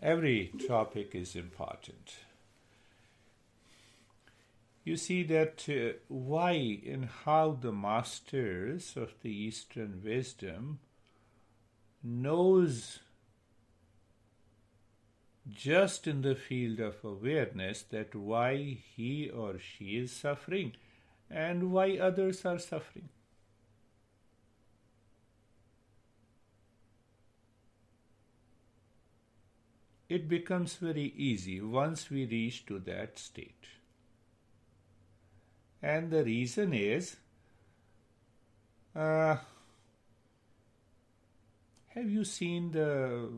Every topic is important. You see that why and how the masters of the Eastern wisdom knows just in the field of awareness that why he or she is suffering and why others are suffering. It becomes very easy once we reach to that state. And the reason is, have you seen the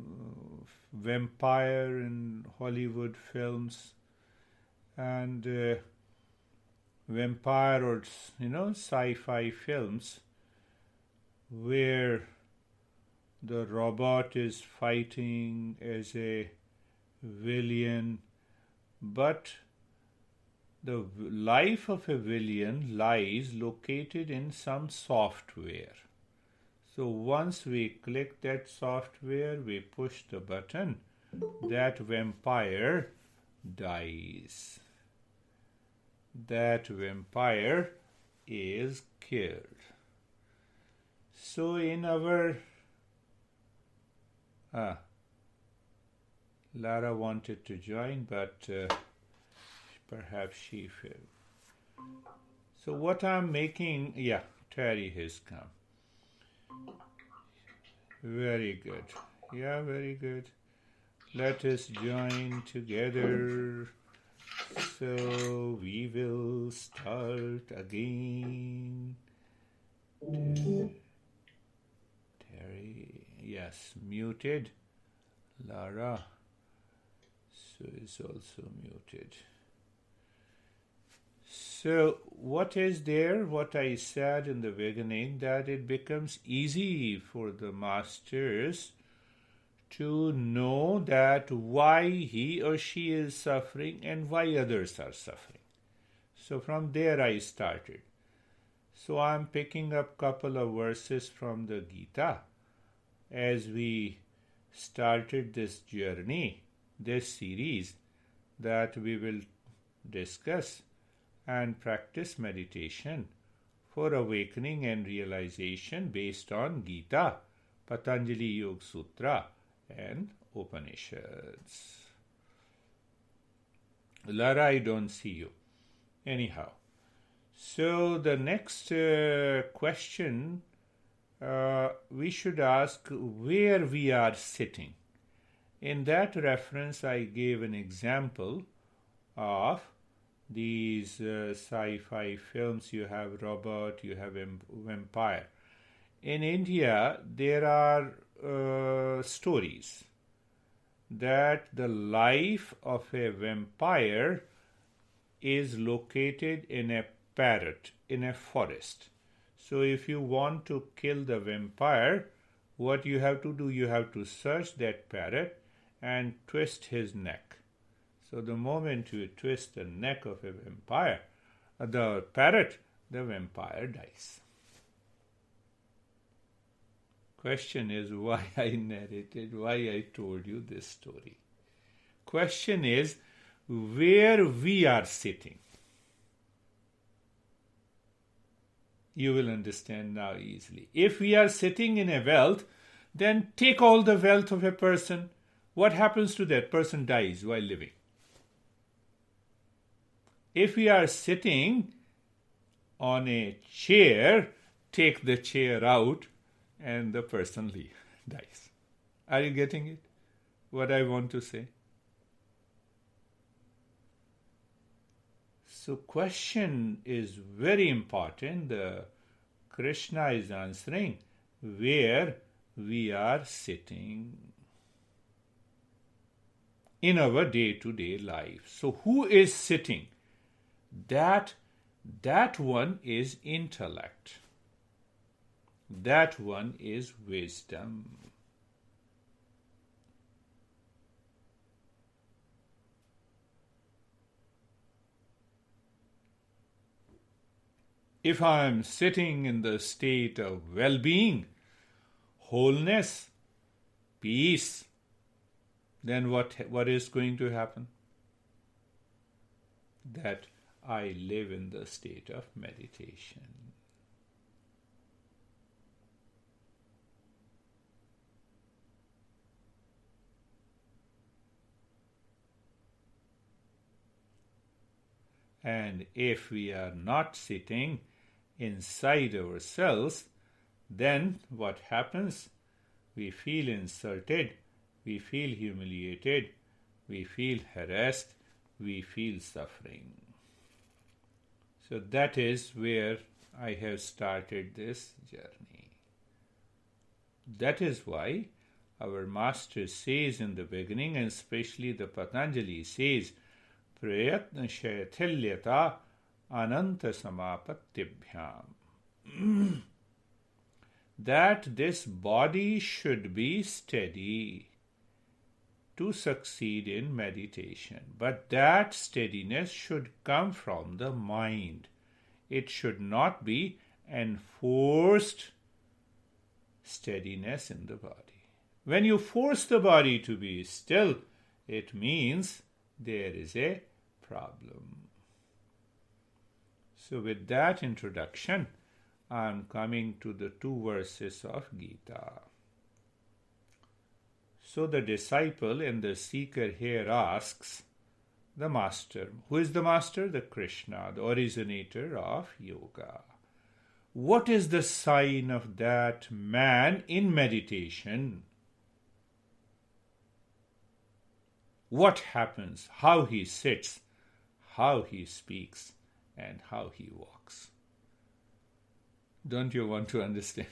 vampire in Hollywood films and vampire or sci-fi films where the robot is fighting as a villain, but the life of a villain lies located in some software. So once we click that software, we push the button, that vampire dies. That vampire is killed. So in our Lara wanted to join, but perhaps she failed. So what I'm making, Terry has come. Very good. Yeah, very good. Let us join together. So we will start again. Terry, yes, muted. Lara, so is also muted. So what is there? What I said in the beginning, that it becomes easy for the masters to know that why he or she is suffering and why others are suffering. So from there I started. So I'm picking up couple of verses from the Gita as we started this journey, this series that we will discuss and practice meditation for awakening and realization based on Gita, Patanjali Yoga Sutra and Upanishads. Lara, I don't see you. Anyhow, so the next question we should ask where we are sitting. In that reference, I gave an example of these sci-fi films. You have robot, you have vampire. In India, there are stories that the life of a vampire is located in a parrot, in a forest. So if you want to kill the vampire, what you have to do, you have to search that parrot and twist his neck. So the moment you twist the neck of a vampire, the parrot, the vampire dies. Question is why I narrated, why I told you this story. Question is where we are sitting. You will understand now easily. If we are sitting in a wealth, then take all the wealth of a person. What happens to that person? Dies while living. If we are sitting on a chair, take the chair out and the person dies. Are you getting it? What I want to say? So question is very important. Krishna is answering where we are sitting in our day-to-day life. So who is sitting? That one is intellect. That one is wisdom. If I am sitting in the state of well-being, wholeness, peace, then what is going to happen? That I live in the state of meditation. And if we are not sitting inside ourselves, then what happens? We feel insulted, we feel humiliated, we feel harassed, we feel suffering. So that is where I have started this journey. That is why our master says in the beginning, and especially the Patanjali says, Prayatna Shaithilyata Ananta Samapatibhyam. That this body should be steady to succeed in meditation. But that steadiness should come from the mind. It should not be enforced steadiness in the body. When you force the body to be still, it means there is a problem. So with that introduction, I am coming to the 2 verses of Gita. So the disciple and the seeker here asks the master. Who is the master? The Krishna, the originator of yoga. What is the sign of that man in meditation? What happens? How he sits, how he speaks, and how he walks. Don't you want to understand?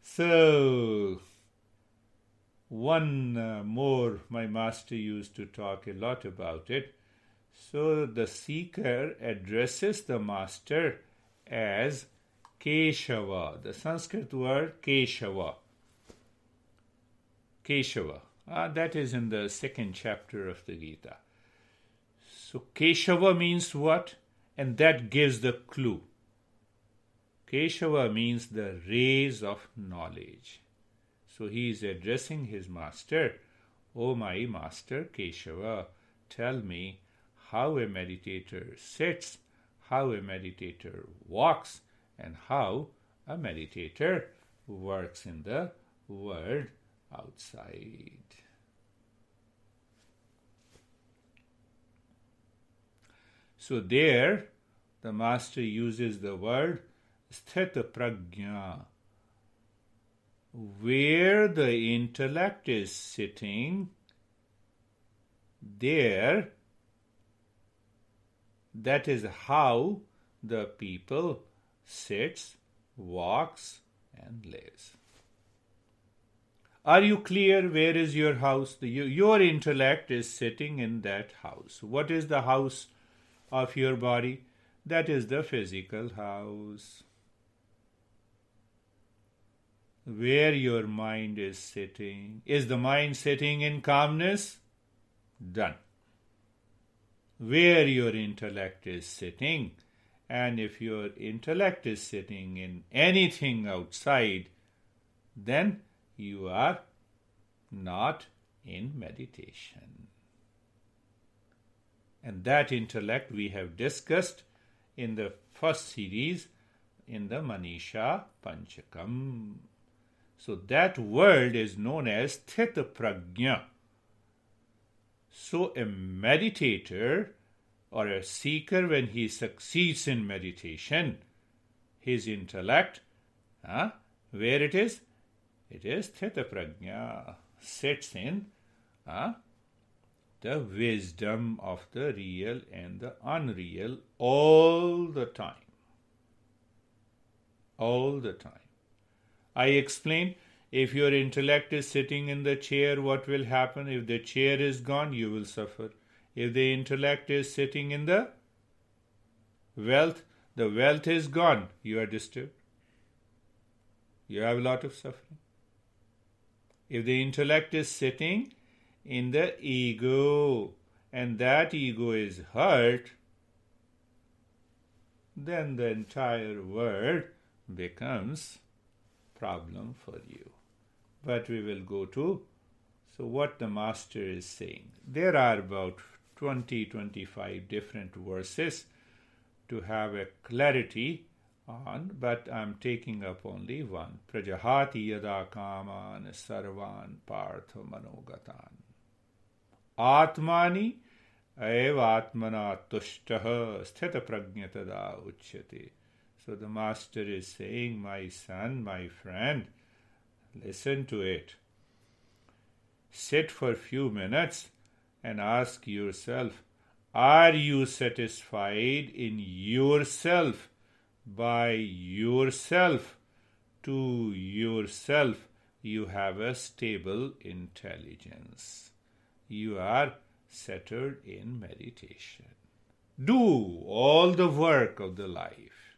So, one more, my master used to talk a lot about it. So, the seeker addresses the master as Keshava, the Sanskrit word Keshava. Keshava. That is in the 2nd chapter of the Gita. So Keshava means what? And that gives the clue. Keshava means the rays of knowledge. So he is addressing his master. Oh my master Keshava, tell me how a meditator sits, how a meditator walks, and how a meditator works in the world outside. So there, the master uses the word Sthitaprajna. Where the intellect is sitting, there, that is how the people sits, walks, and lives. Are you clear? Where is your house? Your intellect is sitting in that house. What is the house of your body? That is the physical house. Where your mind is sitting. Is the mind sitting in calmness? Done. Where your intellect is sitting, and if your intellect is sitting in anything outside, then you are not in meditation. And that intellect we have discussed in the first series in the Manisha Panchakam. So that world is known as Sthitaprajna. So a meditator or a seeker, when he succeeds in meditation, his intellect, where it is? It is Sthitaprajna, sits in the wisdom of the real and the unreal all the time. All the time. I explained, if your intellect is sitting in the chair, what will happen? If the chair is gone, you will suffer. If the intellect is sitting in the wealth is gone, you are disturbed. You have a lot of suffering. If the intellect is sitting in the ego, and that ego is hurt, then the entire world becomes problem for you. But we will go to what the Master is saying. There are about 20-25 different verses to have a clarity on, but I'm taking up only one. Prajahati yada kaman sarvan partha manogatan. Atmani ev atmana tushtaha sthitaprajna tada uchyate. So the Master is saying, my son, my friend, listen to it. Sit for a few minutes and ask yourself, are you satisfied in yourself, by yourself, to yourself? You have a stable intelligence. You are settled in meditation. Do all the work of the life.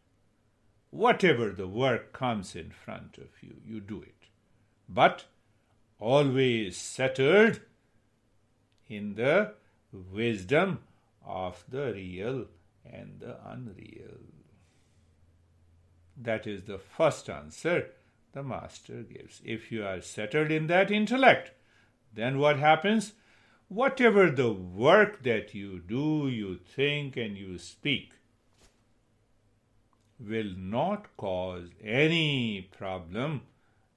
Whatever the work comes in front of you, you do it. But always settled in the wisdom of the real and the unreal. That is the first answer the Master gives. If you are settled in that intellect, then what happens? Whatever the work that you do, you think and you speak will not cause any problem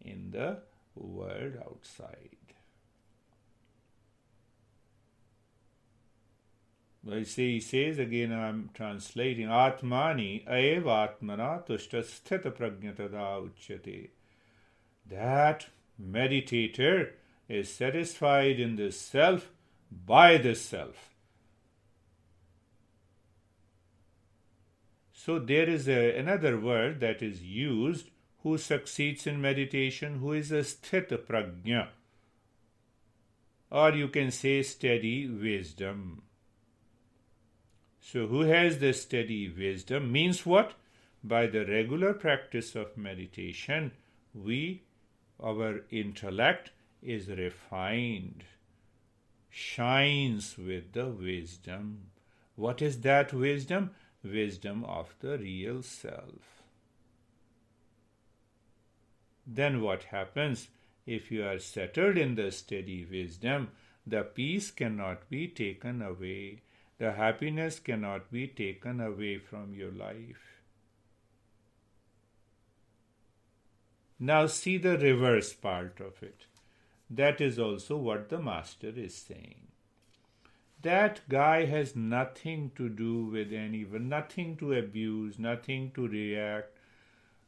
in the world outside. He says again, I'm translating, Atmani aev atmana tushta sthitaprajna tada uchyate. That meditator is satisfied in the self by the self. So there is another word that is used, who succeeds in meditation, who is a sthitaprajna. Or you can say steady wisdom. So who has the steady wisdom means what? By the regular practice of meditation, our intellect is refined, shines with the wisdom. What is that wisdom? Wisdom of the real self. Then what happens? If you are settled in the steady wisdom, the peace cannot be taken away. The happiness cannot be taken away from your life. Now see the reverse part of it. That is also what the Master is saying. That guy has nothing to do with anyone, nothing to abuse, nothing to react.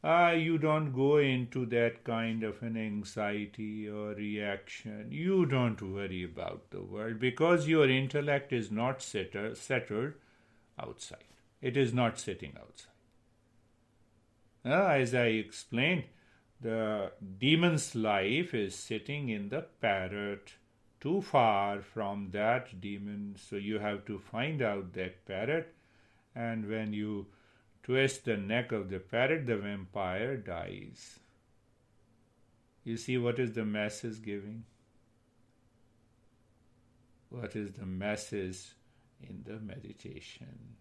You don't go into that kind of an anxiety or reaction. You don't worry about the world because your intellect is not settled outside. It is not sitting outside. As I explained, the demon's life is sitting in the parrot, too far from that demon. So you have to find out that parrot, and when you twist the neck of the parrot, the vampire dies. You see what is the message giving? What is the message in the meditation?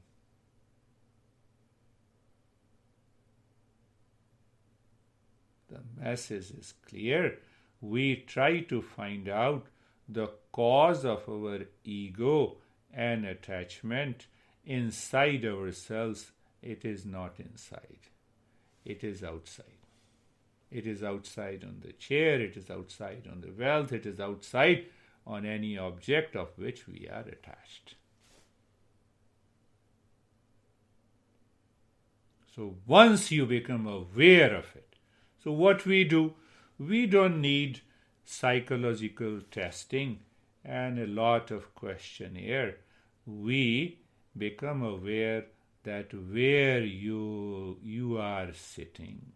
The message is clear. We try to find out the cause of our ego and attachment inside ourselves. It is not inside. It is outside. It is outside on the chair. It is outside on the wealth. It is outside on any object of which we are attached. So once you become aware of it, so what we do, we don't need psychological testing and a lot of questionnaire. We become aware that where you are sitting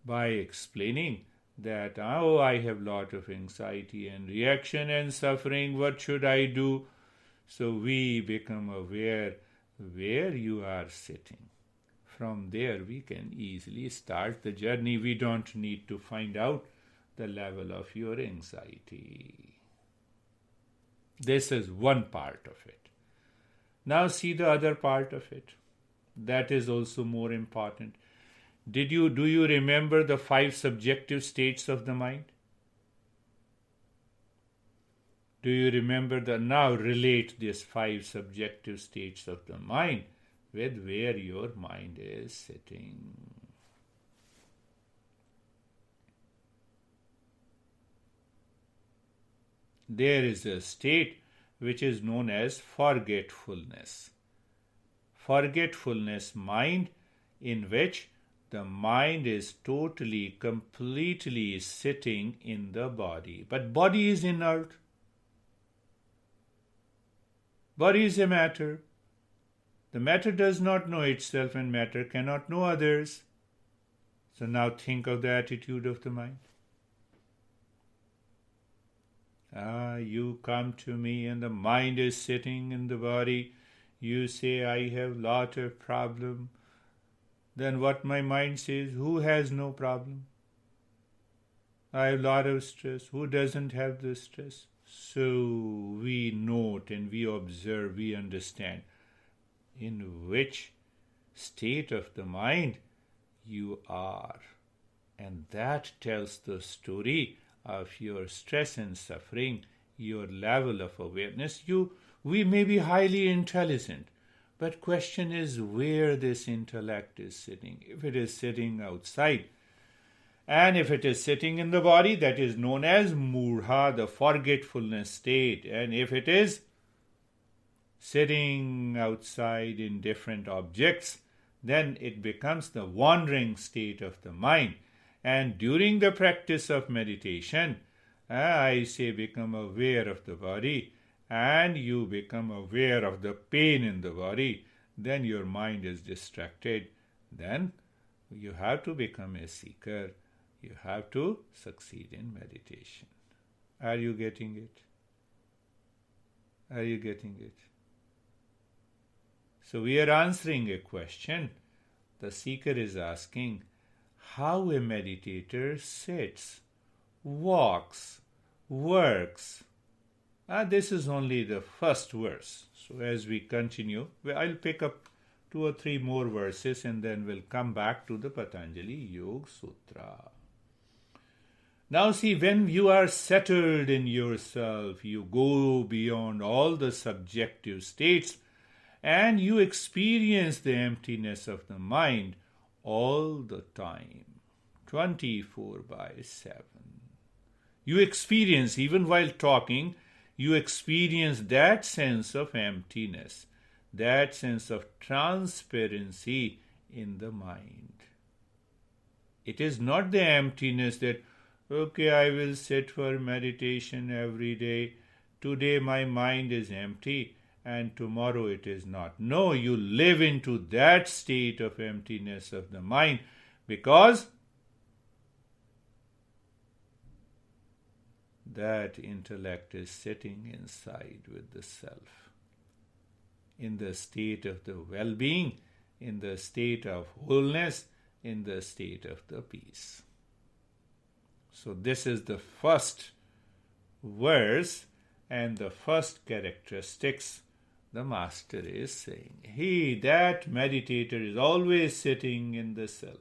by explaining that, I have a lot of anxiety and reaction and suffering, what should I do? So we become aware where you are sitting. From there we can easily start the journey. We don't need to find out the level of your anxiety. This is one part of it. Now see the other part of it. That is also more important. Do you remember the 5 subjective states of the mind? Do you remember now relate these 5 subjective states of the mind with where your mind is sitting. There is a state which is known as forgetfulness. Forgetfulness mind, in which the mind is totally, completely sitting in the body. But body is inert. Body is a matter. The matter does not know itself and matter cannot know others. So now think of the attitude of the mind. You come to me and the mind is sitting in the body. You say, I have lot of problem. Then what my mind says, who has no problem? I have lot of stress. Who doesn't have the stress? So we note and we observe, we understand in which state of the mind you are. And that tells the story of your stress and suffering, your level of awareness. We may be highly intelligent, but question is where this intellect is sitting. If it is sitting outside, and if it is sitting in the body, that is known as murha, the forgetfulness state. And if it is sitting outside in different objects, then it becomes the wandering state of the mind. And during the practice of meditation, I say become aware of the body, and you become aware of the pain in the body, then your mind is distracted. Then you have to become a seeker. You have to succeed in meditation. Are you getting it? Are you getting it? So we are answering a question. The seeker is asking how a meditator sits, walks, works. This is only the first verse. So as we continue, I'll pick up 2 or 3 more verses and then we'll come back to the Patanjali Yoga Sutra. Now see, when you are settled in yourself, you go beyond all the subjective states and you experience the emptiness of the mind all the time, 24/7. You experience, even while talking, you experience that sense of emptiness, that sense of transparency in the mind. It is not the emptiness that, okay, I will sit for meditation every day. Today my mind is empty and tomorrow it is not. No, you live into that state of emptiness of the mind because that intellect is sitting inside with the self, in the state of the well-being, in the state of wholeness, in the state of the peace. So this is the first verse and the first characteristics the master is saying. That meditator is always sitting in the self.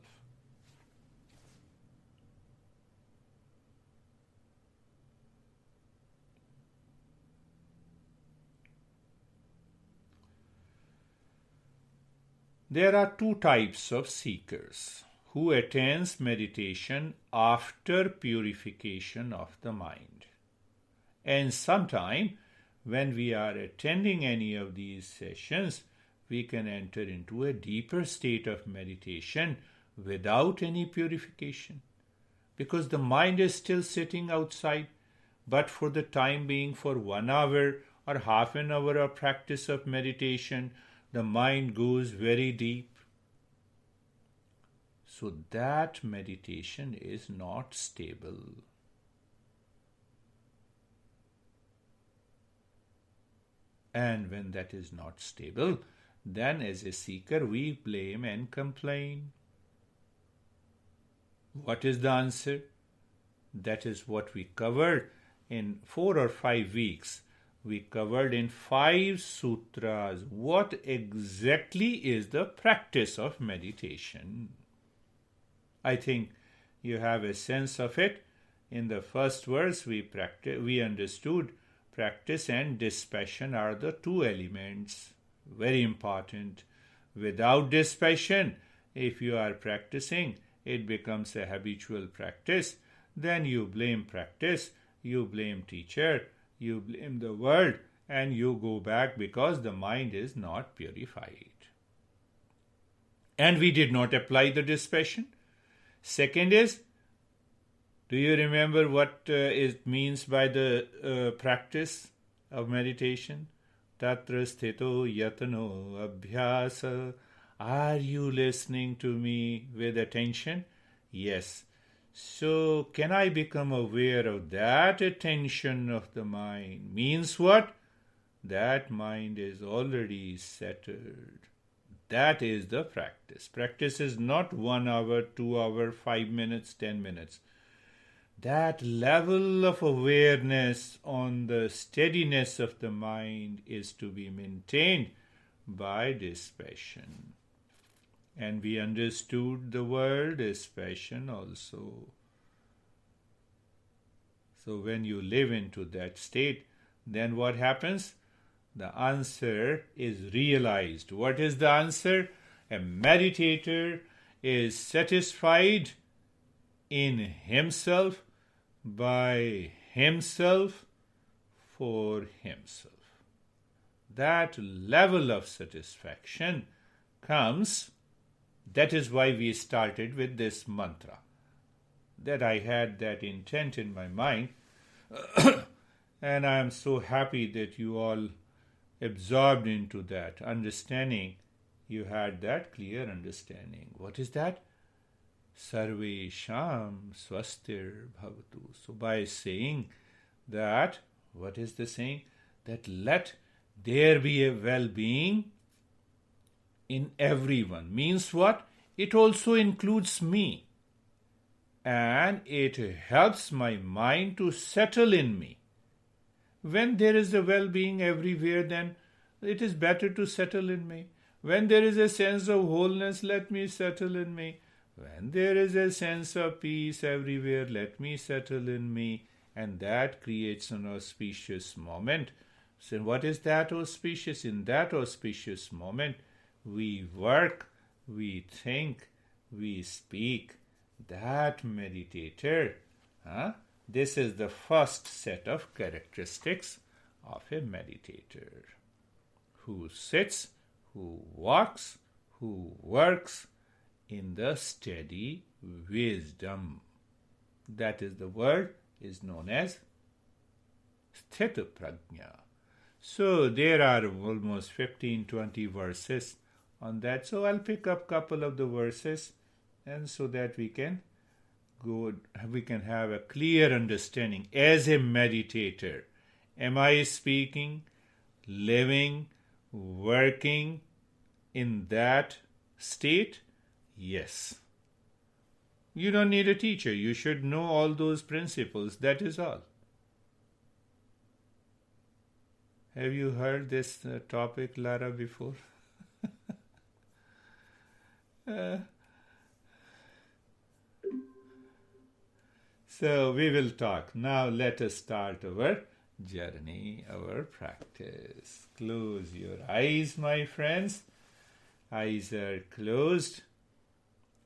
There are 2 types of seekers who attains meditation after purification of the mind. And sometime when we are attending any of these sessions, we can enter into a deeper state of meditation without any purification, because the mind is still sitting outside, but for the time being, for 1 hour or half an hour of practice of meditation, the mind goes very deep. So that meditation is not stable. And when that is not stable, then as a seeker we blame and complain. What is the answer? That is what we covered in 4 or 5 weeks. We covered in 5 sutras what exactly is the practice of meditation. I think you have a sense of it. In the first verse, we understood practice and dispassion are the two elements. Very important. Without dispassion, if you are practicing, it becomes a habitual practice. Then you blame practice, you blame teacher, you blame the world, and you go back because the mind is not purified. And we did not apply the dispassion. Second is, do you remember what it means by the practice of meditation? Tatra sthito yatano abhyasa. Are you listening to me with attention? Yes. So can I become aware of that attention of the mind? Means what? That mind is already settled. That is the practice. Practice is not 1 hour, 2 hour, 5 minutes, 10 minutes. That level of awareness on the steadiness of the mind is to be maintained by dispassion. And we understood the word dispassion also. So when you live into that state, then what happens? The answer is realized. What is the answer? A meditator is satisfied in himself, by himself, for himself. That level of satisfaction comes. That is why we started with this mantra. That I had that intent in my mind. And I am so happy that you all absorbed into that understanding. You had that clear understanding. What is that? Sarve Sham Swastir Bhavatu. So by saying that, what is the saying? That let there be a well-being in everyone. Means what? It also includes me. And it helps my mind to settle in me. When there is a well-being everywhere, then it is better to settle in me. When there is a sense of wholeness, let me settle in me. When there is a sense of peace everywhere, let me settle in me. And that creates an auspicious moment. So what is that auspicious? In that auspicious moment, we work, we think, we speak. That meditator, this is the first set of characteristics of a meditator. Who sits, who walks, who works in the steady wisdom. That is the word is known as Sthitaprajna. So there are almost 15-20 verses on that. So I'll pick up a couple of the verses, and so that we can have a clear understanding. As a meditator, am I speaking, living, working in that state? Yes. You don't need a teacher. You should know all those principles. That is all. Have you heard this topic, Lara, before? So we will talk. Now let us start our journey, our practice. Close your eyes, my friends. Eyes are closed,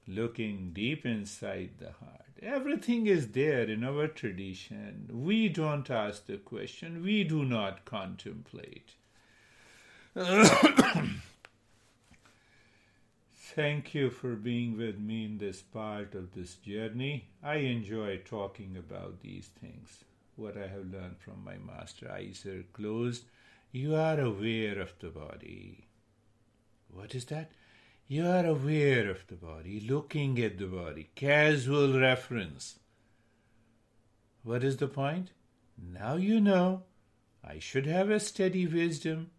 looking deep inside the heart. Everything is there in our tradition. We don't ask the question. We do not contemplate. Thank you for being with me in this part of this journey. I enjoy talking about these things, what I have learned from my master. Eyes are closed. You are aware of the body. What is that? You are aware of the body, looking at the body. Casual reference. What is the point? Now you know. I should have a steady wisdom.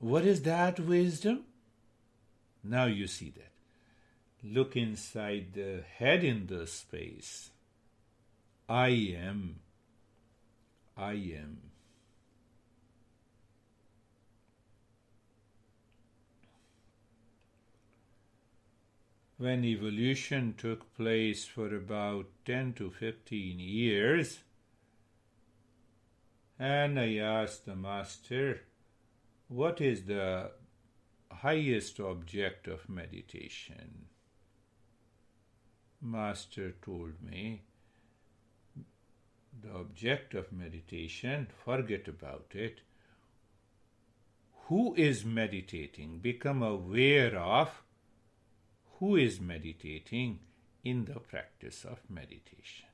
What is that wisdom? Now you see that. Look inside the head in the space. I am. I am. when evolution took place for about 10 to 15 years, and I asked the Master, what is the highest object of meditation? Master told me, the object of meditation, forget about it. Who is meditating? Become aware of who is meditating in the practice of meditation.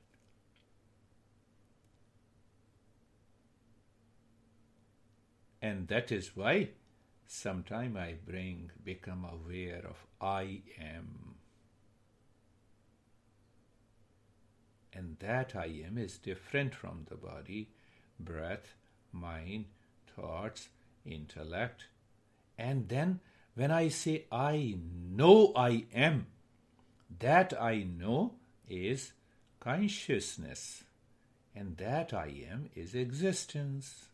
And that is why sometime I become aware of I am. And that I am is different from the body, breath, mind, thoughts, intellect. And then when I say I know I am, that I know is consciousness. And that I am is existence.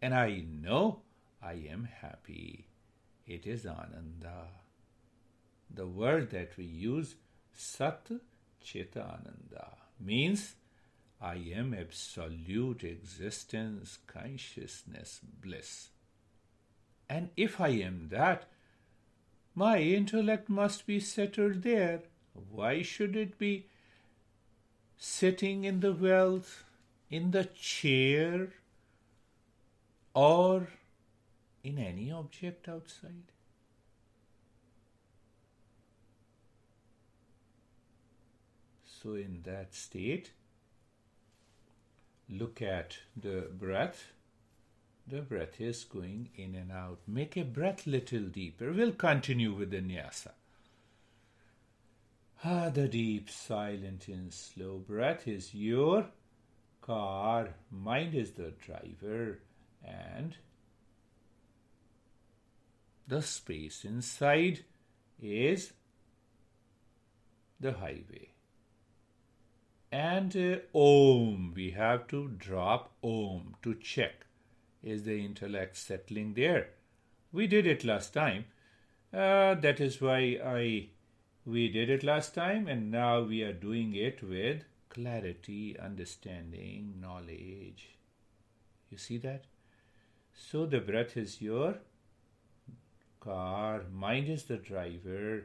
And I know I am happy. It is Ananda. The word that we use, Sat Chit Ananda, means I am absolute existence, consciousness, bliss. And if I am that, my intellect must be settled there. Why should it be sitting in the wealth, in the chair, or in any object outside? So in that state, look at the breath. The breath is going in and out. Make a breath little deeper. We'll continue with the nyasa. The deep, silent and slow breath is your car. Mind is the driver. And the space inside is the highway. And Om, we have to drop Om to check. Is the intellect settling there? We did it last time. That is why we did it last time, and now we are doing it with clarity, understanding, knowledge. You see that? So the breath is your car, mind is the driver,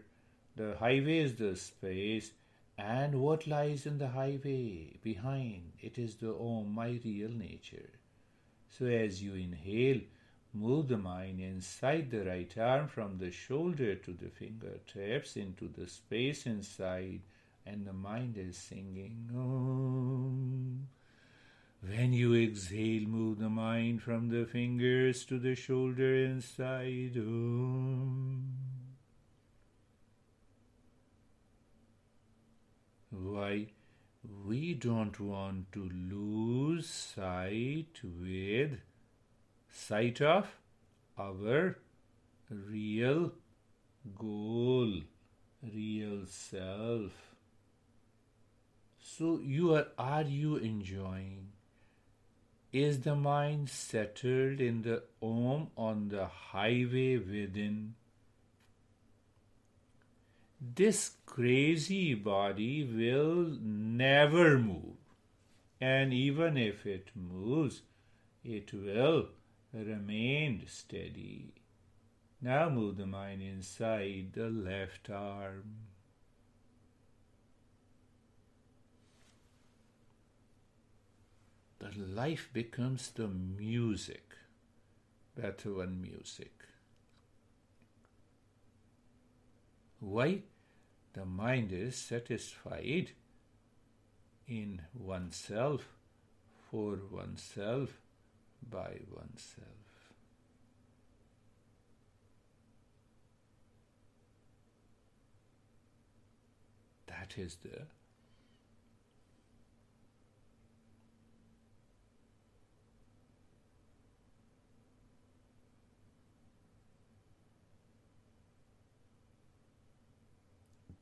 the highway is the space, and what lies in the highway behind? It is the Om, my real nature. So as you inhale, move the mind inside the right arm from the shoulder to the fingertips into the space inside, and the mind is singing Om. When you exhale, move the mind from the fingers to the shoulder inside. Om. Why? We don't want to lose sight of our real goal, real self. So are you enjoying? Is the mind settled in the Om on the highway within? This crazy body will never move. And even if it moves, it will remain steady. Now move the mind inside the left arm. The life becomes the music, Beethoven music. Why? The mind is satisfied in oneself, for oneself, by oneself. That is the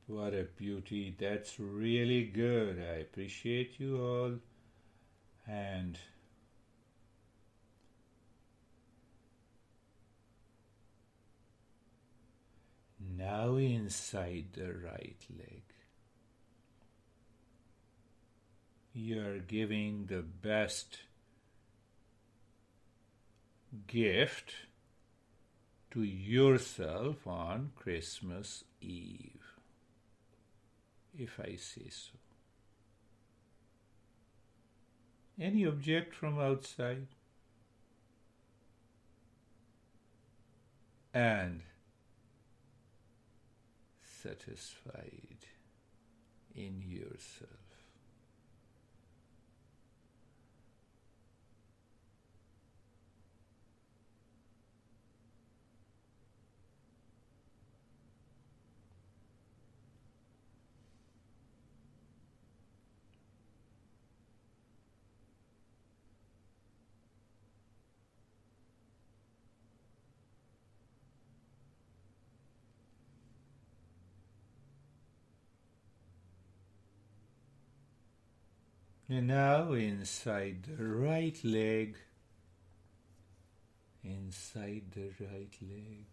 what a beauty. That's really good. I appreciate you all. And Now inside the right leg. You're giving the best gift to yourself on Christmas Eve, if I say so. Any object from outside, and satisfied in yourself. And now inside the right leg, inside the right leg.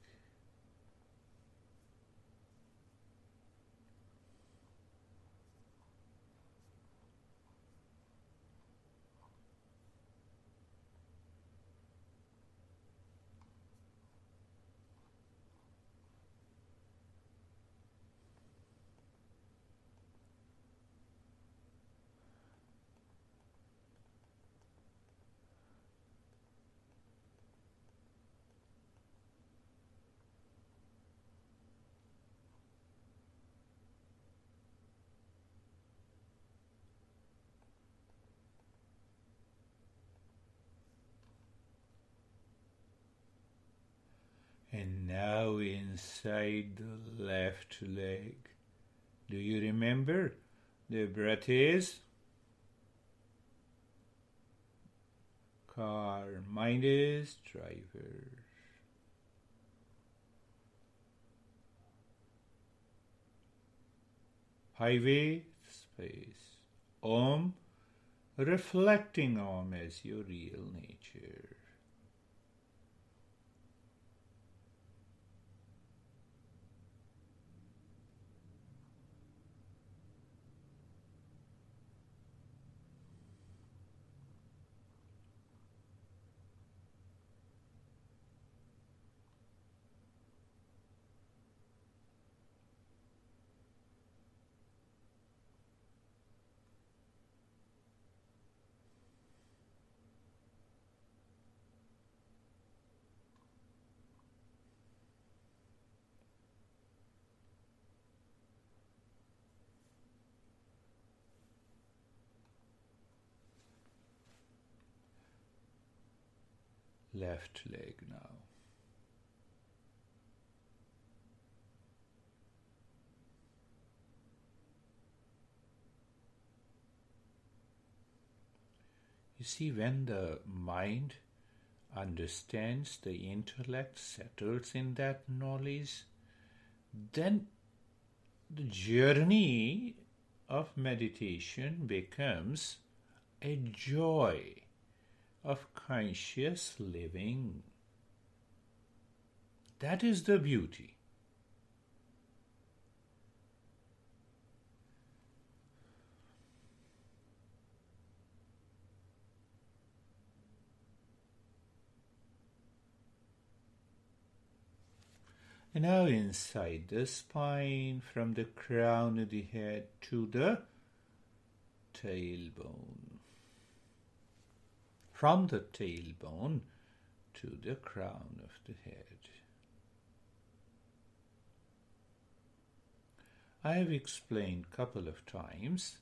And now inside the left leg. Do you remember? The breath is car, mind is driver. Highway, space. Om, reflecting Om as your real nature. Left leg now. You see, when the mind understands, the intellect settles in that knowledge, then the journey of meditation becomes a joy of conscious living. That is the beauty. And now inside the spine, from the crown of the head to the tailbone. From the tailbone to the crown of the head. I have explained a couple of times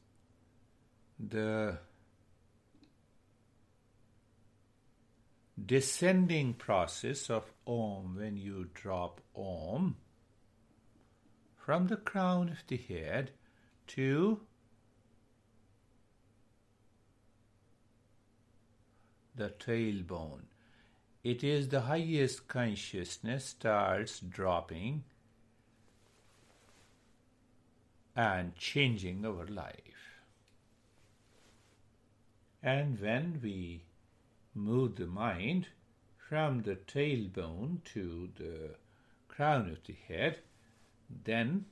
the descending process of Om when you drop Om from the crown of the head to the tailbone. It is the highest consciousness starts dropping and changing our life. And when we move the mind from the tailbone to the crown of the head, then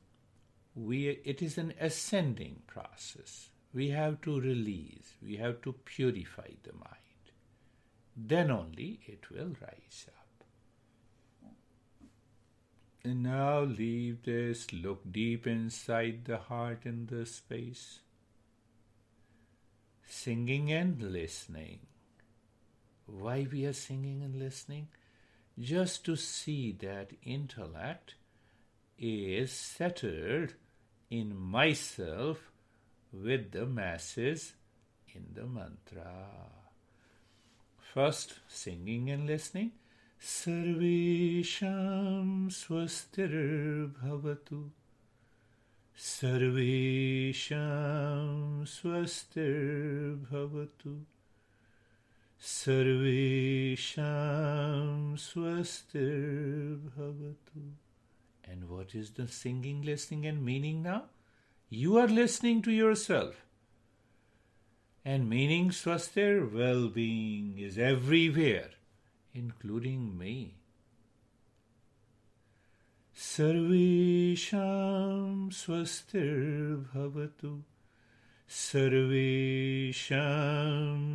it is an ascending process. We have to release, we have to purify the mind. Then only it will rise up. And now leave this, look deep inside the heart in the space. Singing and listening. Why we are singing and listening? Just to see that intellect is settled in myself with the masses in the mantra. First, singing and listening. Sarvesham swastir bhavatu. Sarvesham swastir bhavatu. Sarvesham swastir bhavatu. And what is the singing, listening and meaning now? You are listening to yourself. And meaning swastir, well-being, is everywhere, including me. Sarvesham swastir bhavatu. Sarvesham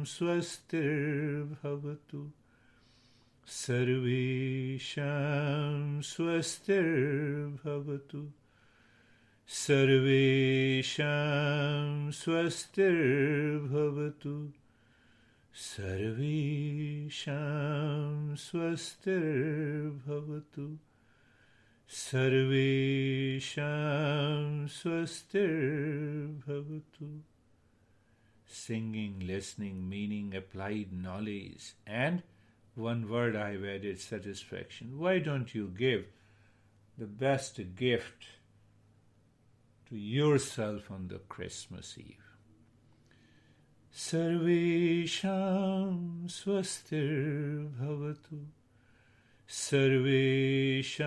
swastir bhavatu. Sarvesham swastir bhavatu. Sarvesham swastir bhavatu. Sarvesham swastir bhavatu. Sarvesham swastir bhavatu. Singing, listening, meaning, applied knowledge, and one word I have added, satisfaction. Why don't you give the best gift to yourself on the Christmas Eve? Sarvesham swastir bhavatu. Sarvesham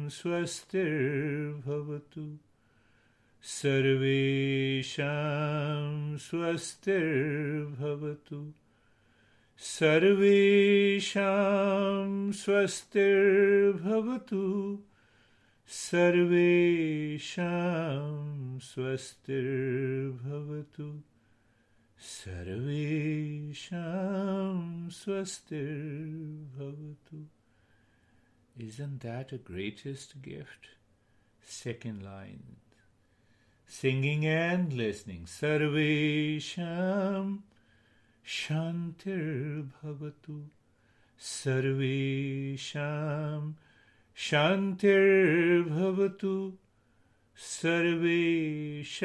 swastir bhavatu. Sarvesham swastir bhavatu. Sarvesham swastir bhavatu. Sarvesham swastir bhavatu. Sarvesham swastir bhavatu. Isn't that a greatest gift? Second line. Singing and listening. Sarvesham shantir bhavatu. Sarvesham shantir bhavatu. Sarvesham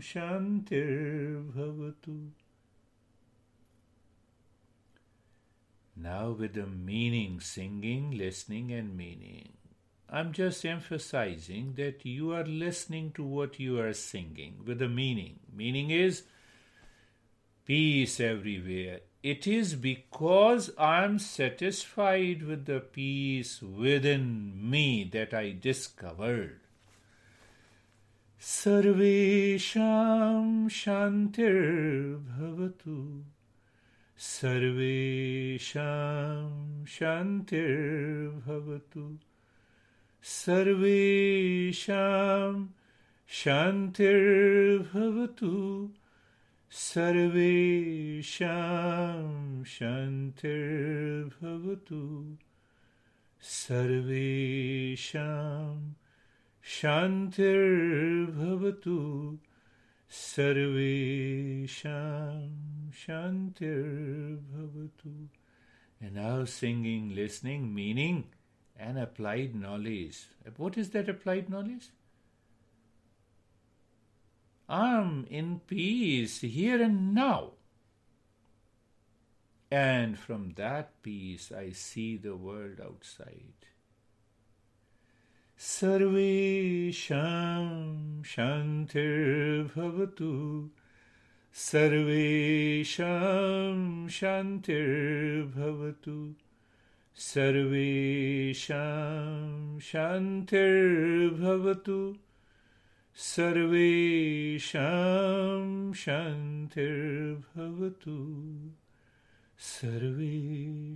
shantir bhavatu. Now with the meaning, singing, listening and meaning. I'm just emphasizing that you are listening to what you are singing with the meaning. Meaning is peace everywhere. It is because I am satisfied with the peace within me that I discovered. Sarvesham shantir bhavatu. Sarvesham shantir bhavatu. Sarvesham shantir bhavatu. Sarvesham shantir bhavatu. Sarvesham shantir bhavatu. Sarvesham shantir bhavatu. And now singing, listening, meaning and applied knowledge. What is that applied knowledge? I'm in peace here and now. And from that peace I see the world outside. Sarvesham shantir bhavatu. Sarvesham shantir bhavatu. Sarvesham shantir bhavatu. Sarvesham shantir bhavatu. Sarvesham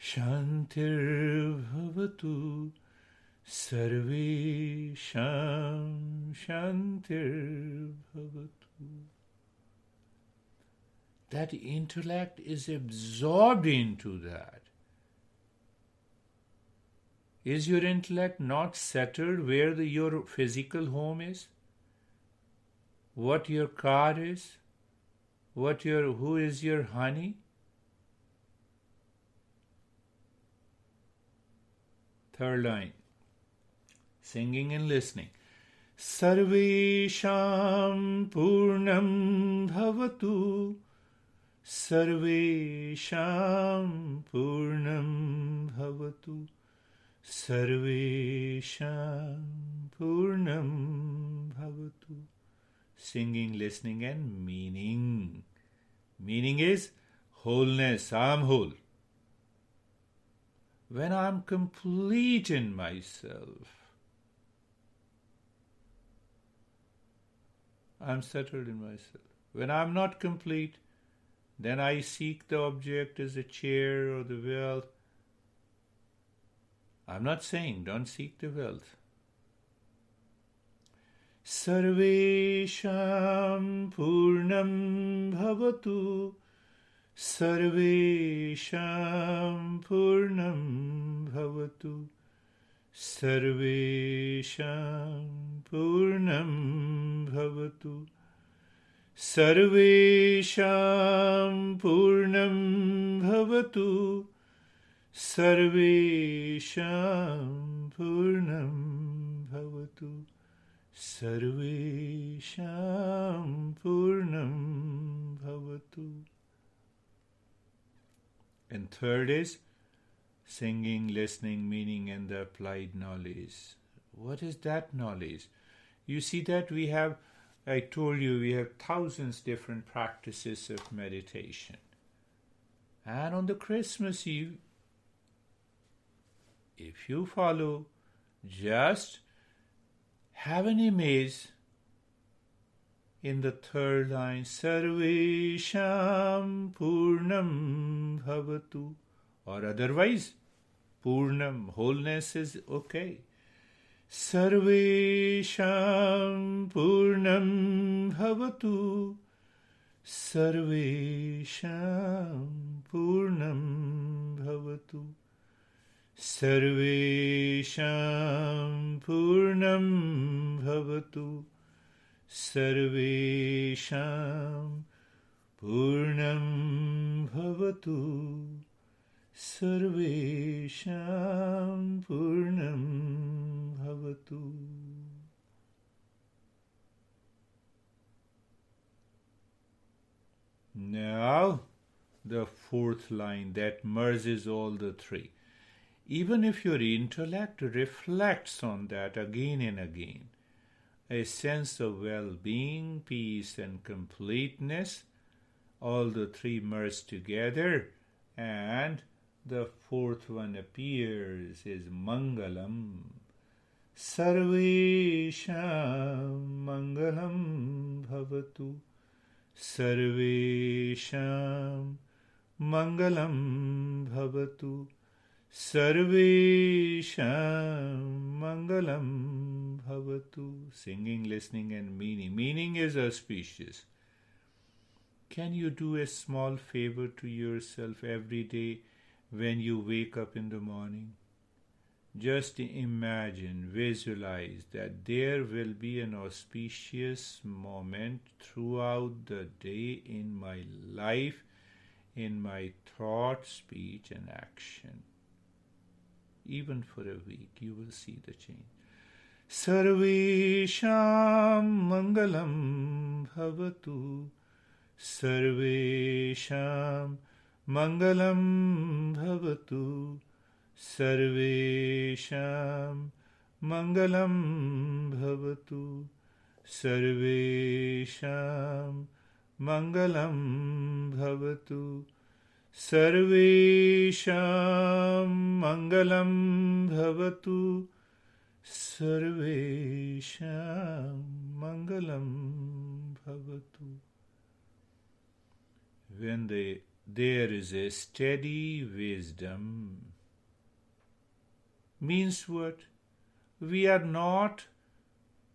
shantir bhavatu. Sarvesham Shantir Bhavatu. That intellect is absorbed into that. Is your intellect not settled where your physical home is? What your car is? Who is your honey? Third line. Singing and listening. Sarvesham Purnam Bhavatu. Sarvesham Purnam Bhavatu. Sarvesham Purnam Bhavatu. Singing, listening, and meaning. Meaning is wholeness. I'm whole. When I'm complete in myself, I'm settled in myself. When I'm not complete, then I seek the object as a chair or the wealth. I'm not saying don't seek the wealth. Sarvesham Purnam Bhavatu. Sarvesham Purnam Bhavatu. Sarvesham Purnam Bhavatu. Sarvesham Purnam Bhavatu. Sarvesham Purnam Bhavatu. Sarvesham Purnam Bhavatu. And third is singing, listening, meaning, and the applied knowledge. What is that knowledge? You see that I told you, we have thousands different practices of meditation. And on the Christmas Eve, if you follow, just have an image in the third line, Sarvesham Purnam Bhavatu, or otherwise, Purnam, wholeness is okay. Sarvesham Purnam Bhavatu. Sarvesham Purnam Bhavatu. Sarvesham Purnam Bhavatu. Sarvesham Purnam Bhavatu. Sarvesham Purnam Bhavatu. Now, the fourth line that merges all the three. Even if your intellect reflects on that again and again, a sense of well-being, peace, and completeness, all the three merge together, and the fourth one appears is Mangalam. Sarvesham Mangalam Bhavatu. Sarvesham Mangalam Bhavatu. Sarvesham Mangalam Bhavatu. Singing, listening, and meaning. Meaning is auspicious. Can you do a small favor to yourself every day when you wake up in the morning? Just imagine, visualize that there will be an auspicious moment throughout the day in my life, in my thought, speech, and action. Even for a week, you will see the change. Sarvesham Mangalam Bhavatu. Sarvesham Mangalam Bhavatu. Sarvesham Mangalam Bhavatu. Sarvesham Mangalam Bhavatu. Sarvesham Mangalam Bhavatu. Sarvesham Mangalam Bhavatu. When there is a steady wisdom, means what? we are not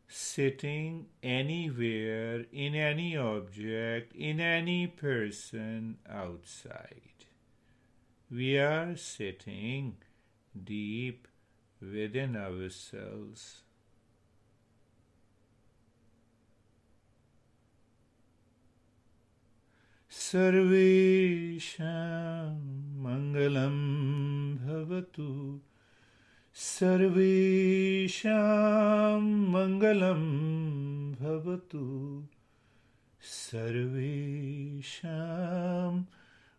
sitting anywhere, in any object, in any person outside. We are sitting deep within ourselves. Sarvesham mangalam bhavatu. Sarvesham mangalam bhavatu. Sarvesham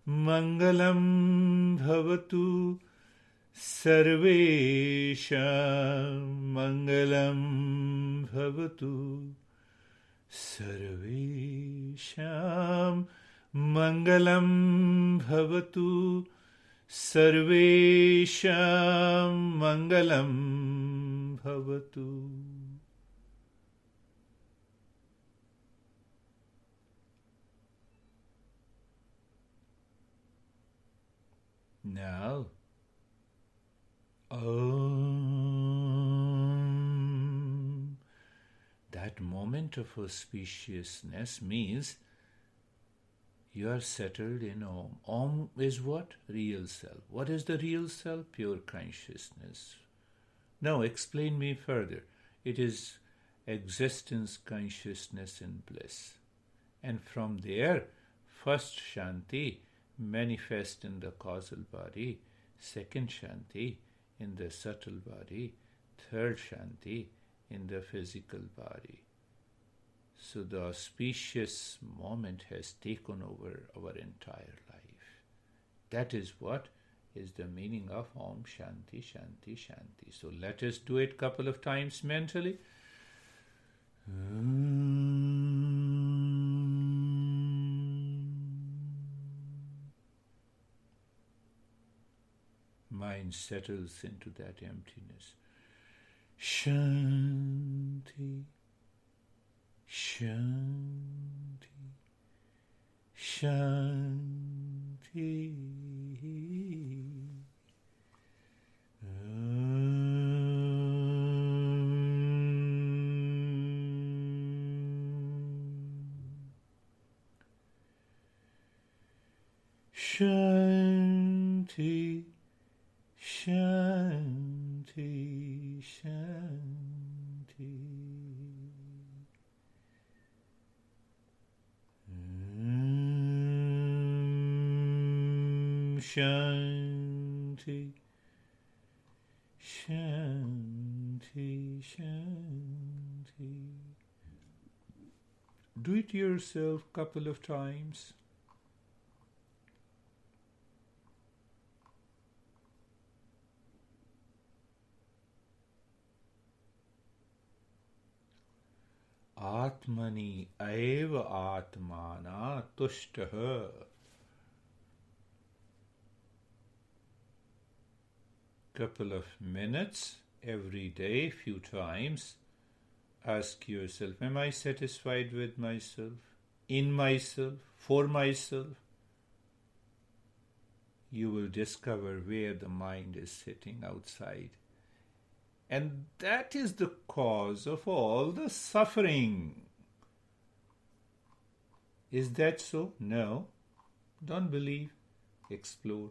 mangalam bhavatu. Sarvesham mangalam bhavatu. Sarvesham mangalam bhavatu. Sarvesham mangalam bhavatu. Now, Om. That moment of auspiciousness means you are settled in Om. Om is what? Real self. What is the real self? Pure consciousness. Now, explain me further. It is existence, consciousness, and bliss. And from there, first Shanti manifest in the causal body, second Shanti in the subtle body, third Shanti in the physical body. So the auspicious moment has taken over our entire life. That is what is the meaning of Om Shanti Shanti Shanti. So let us do it a couple of times mentally. Mind settles into that emptiness. Shanti, Shanti, Shanti. Shanti, Shanti, Shanti. Shanti, Shanti, Shanti. Do it yourself a couple of times. Atmani eva atmana tushtaha. Couple of minutes every day, few times. Ask yourself, am I satisfied with myself, in myself, for myself? You will discover where the mind is sitting outside. And that is the cause of all the suffering. Is that so? No. Don't believe. Explore.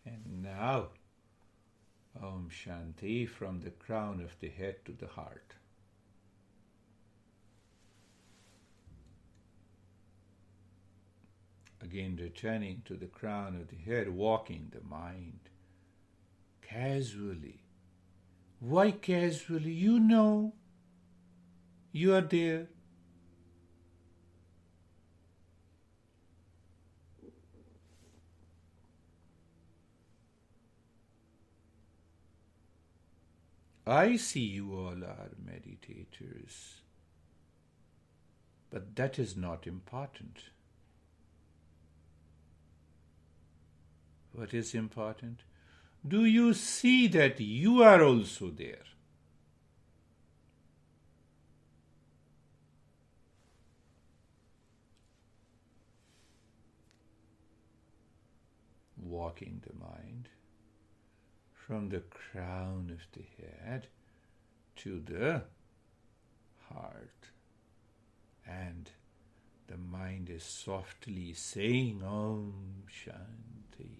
And now, Om Shanti from the crown of the head to the heart. Again, returning to the crown of the head, walking the mind casually. Why casually? You know you are there. I see you all are meditators, but that is not important. What is important? Do you see that you are also there? walking the mind from the crown of the head to the heart. And the mind is softly saying Om Shanti.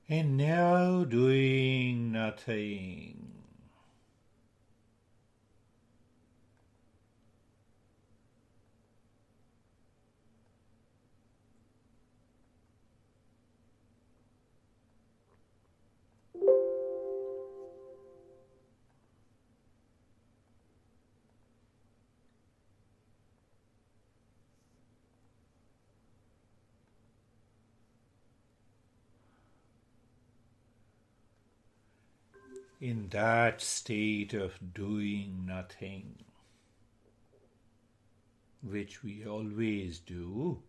And now doing nothing. In that state of doing nothing, which we always do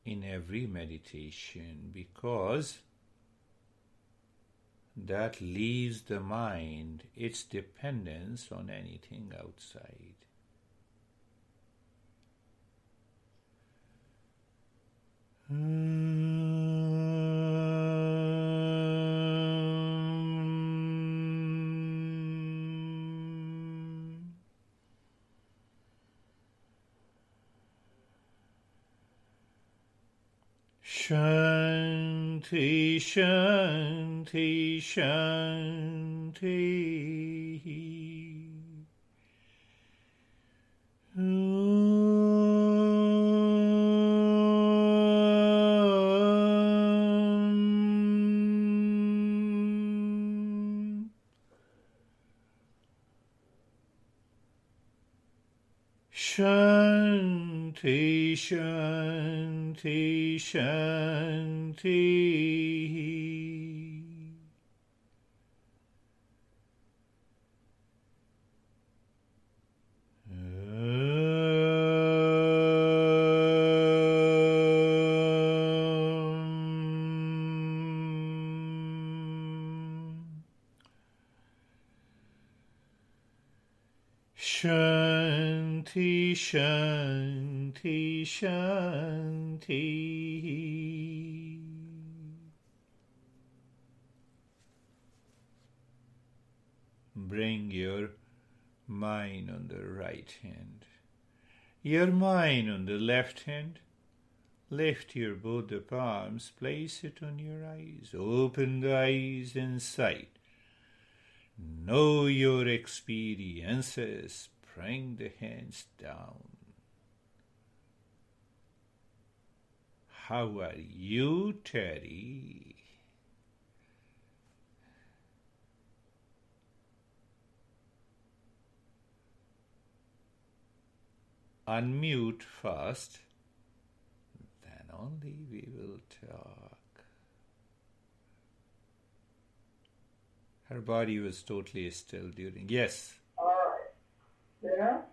in every meditation, because that leaves the mind its dependence on anything outside. Shanti, Shanti, Shanti. Shanti, Shanti, Shanti. Shanti, Shanti, Shanti. Bring your mind on the right hand, your mind on the left hand. Lift your both the palms, place it on your eyes, open the eyes in sight. Know your experiences. Bring the hands down. How are you, Terry? Unmute first, then only we will talk. Her body was totally still during. Yes. All right. There.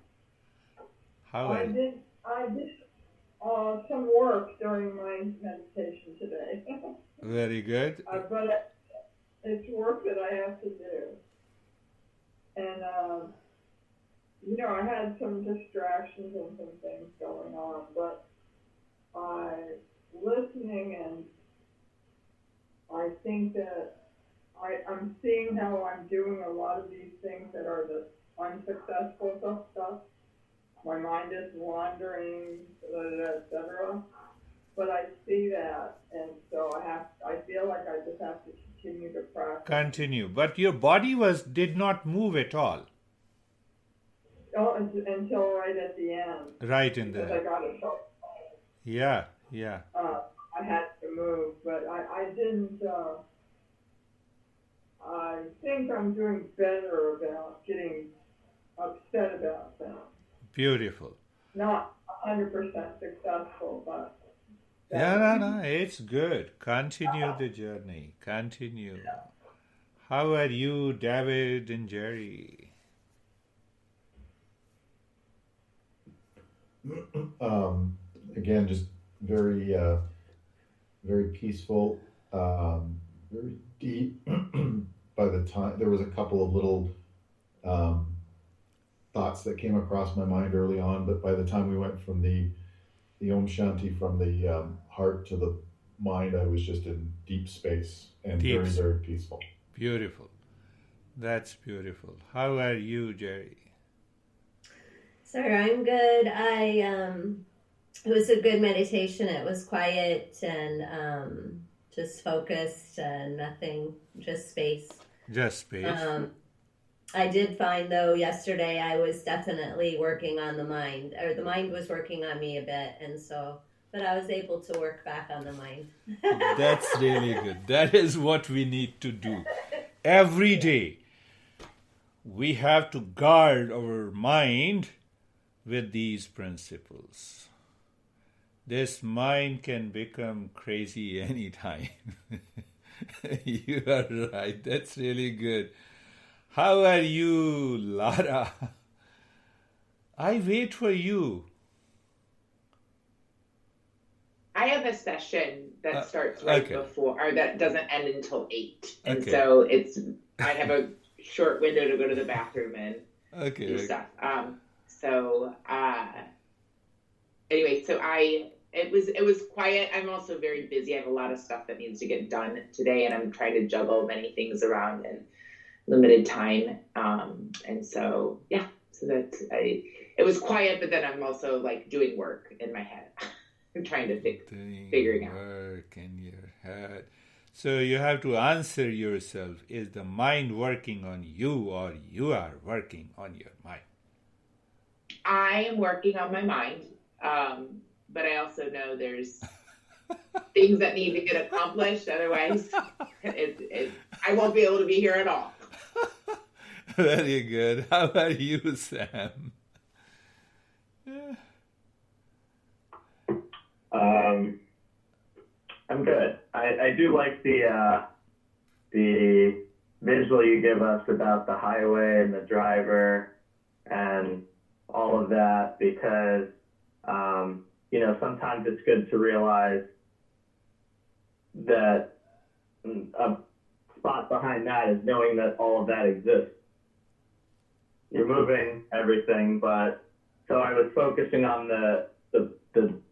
How I did some work during my meditation today. Very good. But it's work that I have to do. And, I had some distractions and some things going on, but I think that I'm seeing how I'm doing a lot of these things that are the unsuccessful stuff. My mind is wandering, etc. But I see that, and so I feel like I just have to continue to practice. Continue. But your body did not move at all. Oh, until right at the end. Right in because there. I got a shock. Yeah. I had to move, but I didn't. I think I'm doing better about getting upset about that. Beautiful. Not 100% successful, but. No, it's good. Continue the journey. Continue. How are you, David and Jerry? Again, just very, very peaceful, very deep. By the time there was a couple of little thoughts that came across my mind early on, but by the time we went from the Om Shanti from the heart to the mind, I was just in deep space and very, very peaceful. Beautiful. That's beautiful. How are you, Jerry? Sir, I'm good. It was a good meditation. It was quiet and just focused and nothing, just space. Just space. I did find, though, yesterday I was definitely working on the mind, or the mind was working on me a bit, and so, but I was able to work back on the mind. That's really good. That is what we need to do. Every day, we have to guard our mind with these principles. This mind can become crazy anytime. You are right. That's really good. How are you, Lara? I wait for you. I have a session that starts right before, or that doesn't end until 8. And Okay. so I have a short window to go to the bathroom and do stuff. Anyway, so it was quiet. I'm also very busy. I have a lot of stuff that needs to get done today, and I'm trying to juggle many things around in limited time. And so, yeah, so it was quiet, but then I'm also like doing work in my head. I'm trying to figuring out. Work in your head. So you have to answer yourself, is the mind working on you or you are working on your mind? I am working on my mind, but I also know there's things that need to get accomplished. Otherwise, I won't be able to be here at all. Very good. How are you, Sam? I'm good. I do like the visual you give us about the highway and the driver and all of that, because sometimes it's good to realize that a spot behind that is knowing that all of that exists. You're moving everything, but so I was focusing on the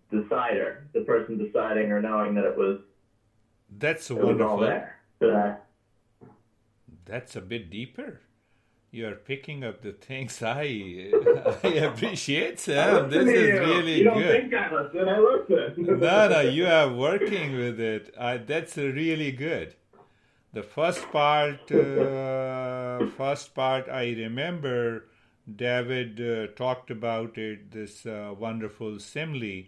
decider, the person deciding or knowing that it was. That's it wonderful. was all there. That's a bit deeper. You are picking up the things I appreciate, Sam. This is really you don't good. think I listen, I listen. No, you are working with it. That's really good. The first part, I remember David talked about it, this wonderful simile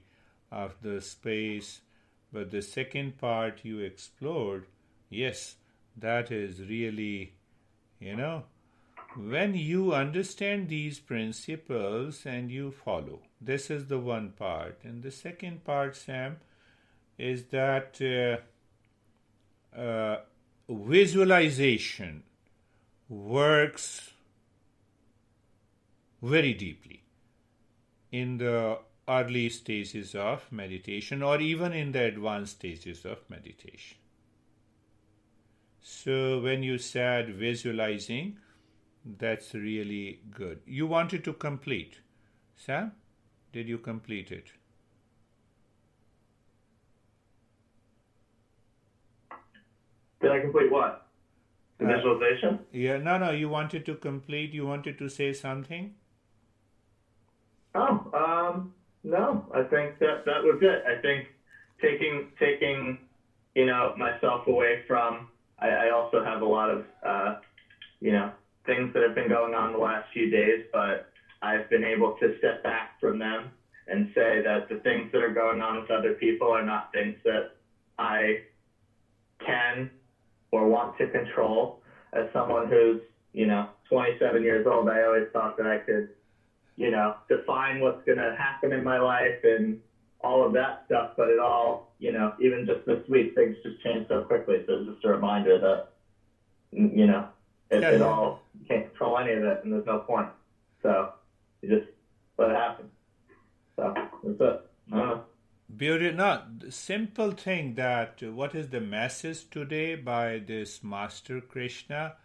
of the space. But the second part you explored, yes, that is really, when you understand these principles and you follow, this is the one part. And the second part, Sam, is that visualization works very deeply in the early stages of meditation or even in the advanced stages of meditation. So when you said visualizing, that's really good. You wanted to complete. Sam, did you complete it? Did I complete what? The visualization? Yeah, no, you wanted to complete, you wanted to say something? No, I think that was it. I think taking, myself away from, I also have a lot of, things that have been going on the last few days, but I've been able to step back from them and say that the things that are going on with other people are not things that I can or want to control. As someone who's, 27 years old, I always thought that I could, define what's going to happen in my life and all of that stuff. But it all, even just this week, things just changed so quickly. So it's just a reminder that, it all, you can't control any of it and there's no point. So you just let it happen. So that's it. I don't know. Beauty, no, simple thing that what is the message today by this Master Krishna?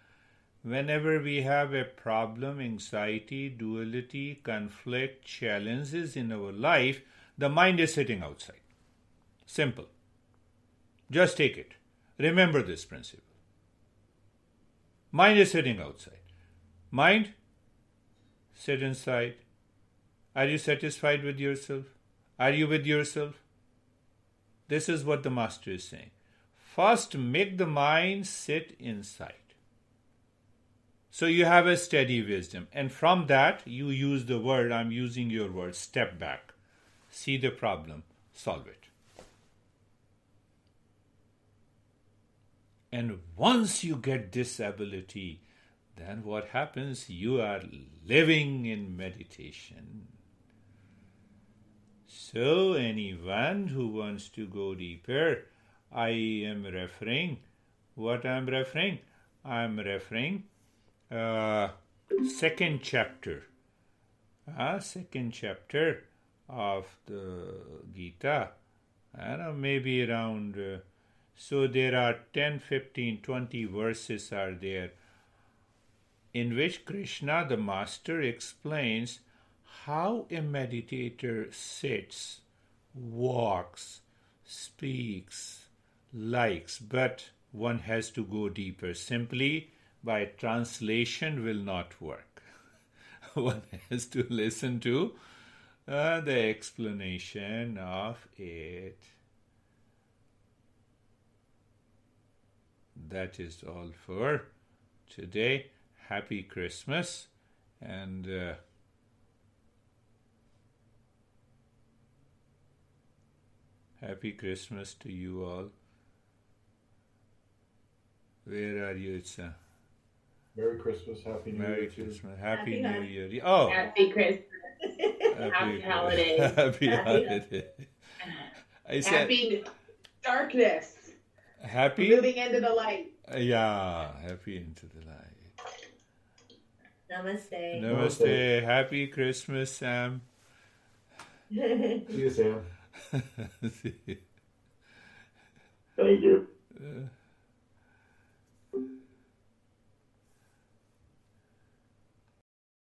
Whenever we have a problem, anxiety, duality, conflict, challenges in our life, the mind is sitting outside. Simple. Just take it. Remember this principle. Mind is sitting outside. Mind, sit inside. Are you satisfied with yourself? Are you with yourself? This is what the Master is saying. First, make the mind sit inside. So you have a steady wisdom. And from that, you use the word, I'm using your word, step back. See the problem, solve it. And once you get this ability, then what happens? You are living in meditation. So anyone who wants to go deeper, I am referring. What I'm referring? I'm referring second chapter. Second chapter of the Gita. I don't know, maybe around... so there are 10, 15, 20 verses are there in which Krishna, the Master, explains how a meditator sits, walks, speaks, likes, but one has to go deeper. Simply by translation will not work. One has to listen to the explanation of it. That is all for today. Happy Christmas and Happy Christmas to you all. Where are you? It's Merry Christmas, Happy New Year. Merry Christmas, Happy New Year. Oh, Happy Christmas. Happy holiday. Happy holiday. I said Happy darkness. happy. Moving into the light. Yeah, happy into the light. Namaste. Namaste. Happy Christmas, Sam. See you, Sam. See you. Thank you.